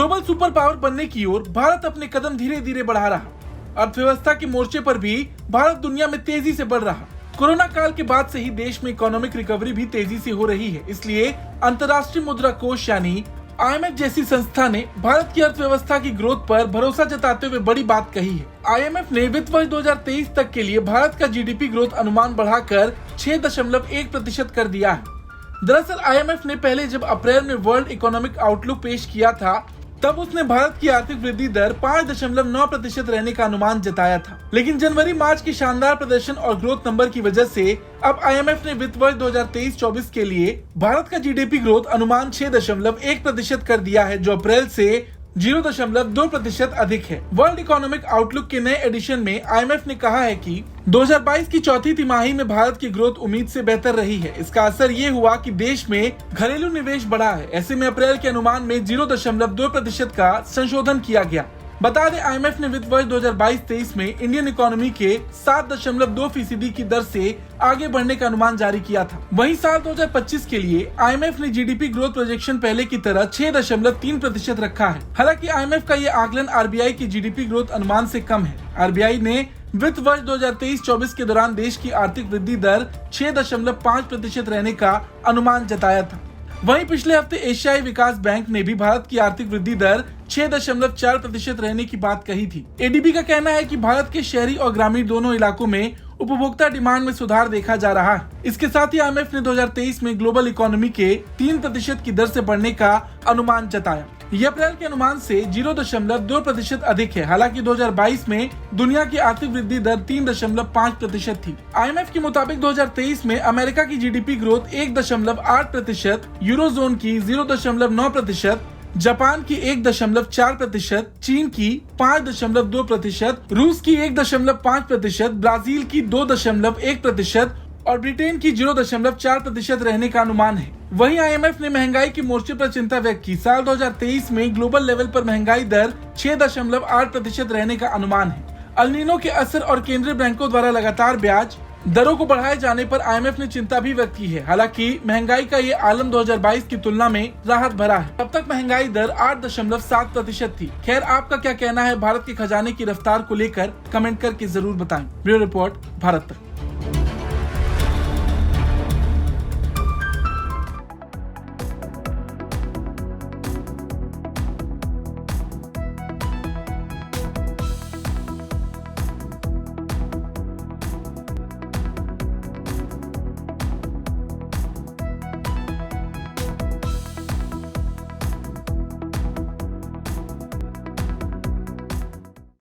Global super power बनने की ओर भारत अपने कदम धीरे धीरे बढ़ा रहा। अर्थव्यवस्था के मोर्चे पर भी भारत दुनिया में तेजी से बढ़ रहा। कोरोना काल के बाद से ही देश में इकोनॉमिक रिकवरी भी तेजी से हो रही है। इसलिए अंतर्राष्ट्रीय मुद्रा कोष यानी IMF जैसी संस्था ने भारत की अर्थव्यवस्था की ग्रोथ पर भरोसा जताते हुए बड़ी बात कही है। IMF ने वित्त वर्ष 2023 तक के लिए भारत का GDP ग्रोथ अनुमान बढ़ाकर 6.1% कर दिया है। दरअसल IMF ने पहले जब अप्रैल में वर्ल्ड इकोनॉमिक आउटलुक पेश किया था, तब उसने भारत की आर्थिक वृद्धि दर 5.9% रहने का अनुमान जताया था। लेकिन जनवरी मार्च के शानदार प्रदर्शन और ग्रोथ नंबर की वजह से अब IMF ने वित्त वर्ष 2023-24 के लिए भारत का GDP ग्रोथ अनुमान 6.1% कर दिया है, जो अप्रैल से 0.2% अधिक है। वर्ल्ड इकोनॉमिक आउटलुक के नए एडिशन में IMF ने कहा है कि 2022 की चौथी तिमाही में भारत की ग्रोथ उम्मीद से बेहतर रही है। इसका असर ये हुआ कि देश में घरेलू निवेश बढ़ा है। ऐसे में अप्रैल के अनुमान में 0.2% का संशोधन किया गया। बता दें, IMF ने वित्त वर्ष 2022-23 में इंडियन इकोनॉमी के 7.2% की दर से आगे बढ़ने का अनुमान जारी किया था। वहीं साल 2025 के लिए IMF ने GDP ग्रोथ प्रोजेक्शन पहले की तरह 6.3% रखा है। हालांकि IMF का ये आकलन RBI की GDP ग्रोथ अनुमान से कम है। RBI ने वित्त वर्ष 2023-24 के दौरान देश की आर्थिक वृद्धि दर 6.5% रहने का अनुमान जताया था। वहीं पिछले हफ्ते एशियाई विकास बैंक ने भी भारत की आर्थिक वृद्धि दर 6.4% रहने की बात कही थी। ADB का कहना है कि भारत के शहरी और ग्रामीण दोनों इलाकों में उपभोक्ता डिमांड में सुधार देखा जा रहा है। इसके साथ ही IMF ने 2023 में ग्लोबल इकोनॉमी के 3% की दर से बढ़ने का अनुमान जताया। यह अप्रैल के अनुमान से 0.2% अधिक है। हालांकि 2022 में दुनिया की आर्थिक वृद्धि दर 3.5% थी। IMF के मुताबिक 2023 में अमेरिका की GDP ग्रोथ 1.8%, यूरोजोन की 0.9%, जापान की 1.4%, चीन की 5.2%, रूस की 1.5%, ब्राजील की 2.1% और ब्रिटेन की 0.4% रहने का अनुमान है। वहीं IMF ने महंगाई के मोर्चे पर चिंता व्यक्त की। साल 2023 में ग्लोबल लेवल पर महंगाई दर 6.8% रहने का अनुमान है। अल नीनो के असर और केंद्रीय बैंकों द्वारा लगातार ब्याज दरों को बढ़ाए जाने पर IMF ने चिंता भी व्यक्त की है। हालांकि महंगाई का ये आलम 2022 की तुलना में राहत भरा है। तब तक महंगाई दर 8.7% थी। खैर, आपका क्या कहना है भारत के खजाने की रफ्तार को लेकर? कमेंट करके जरूर बताएं। ब्यूरो रिपोर्ट, भारत तक।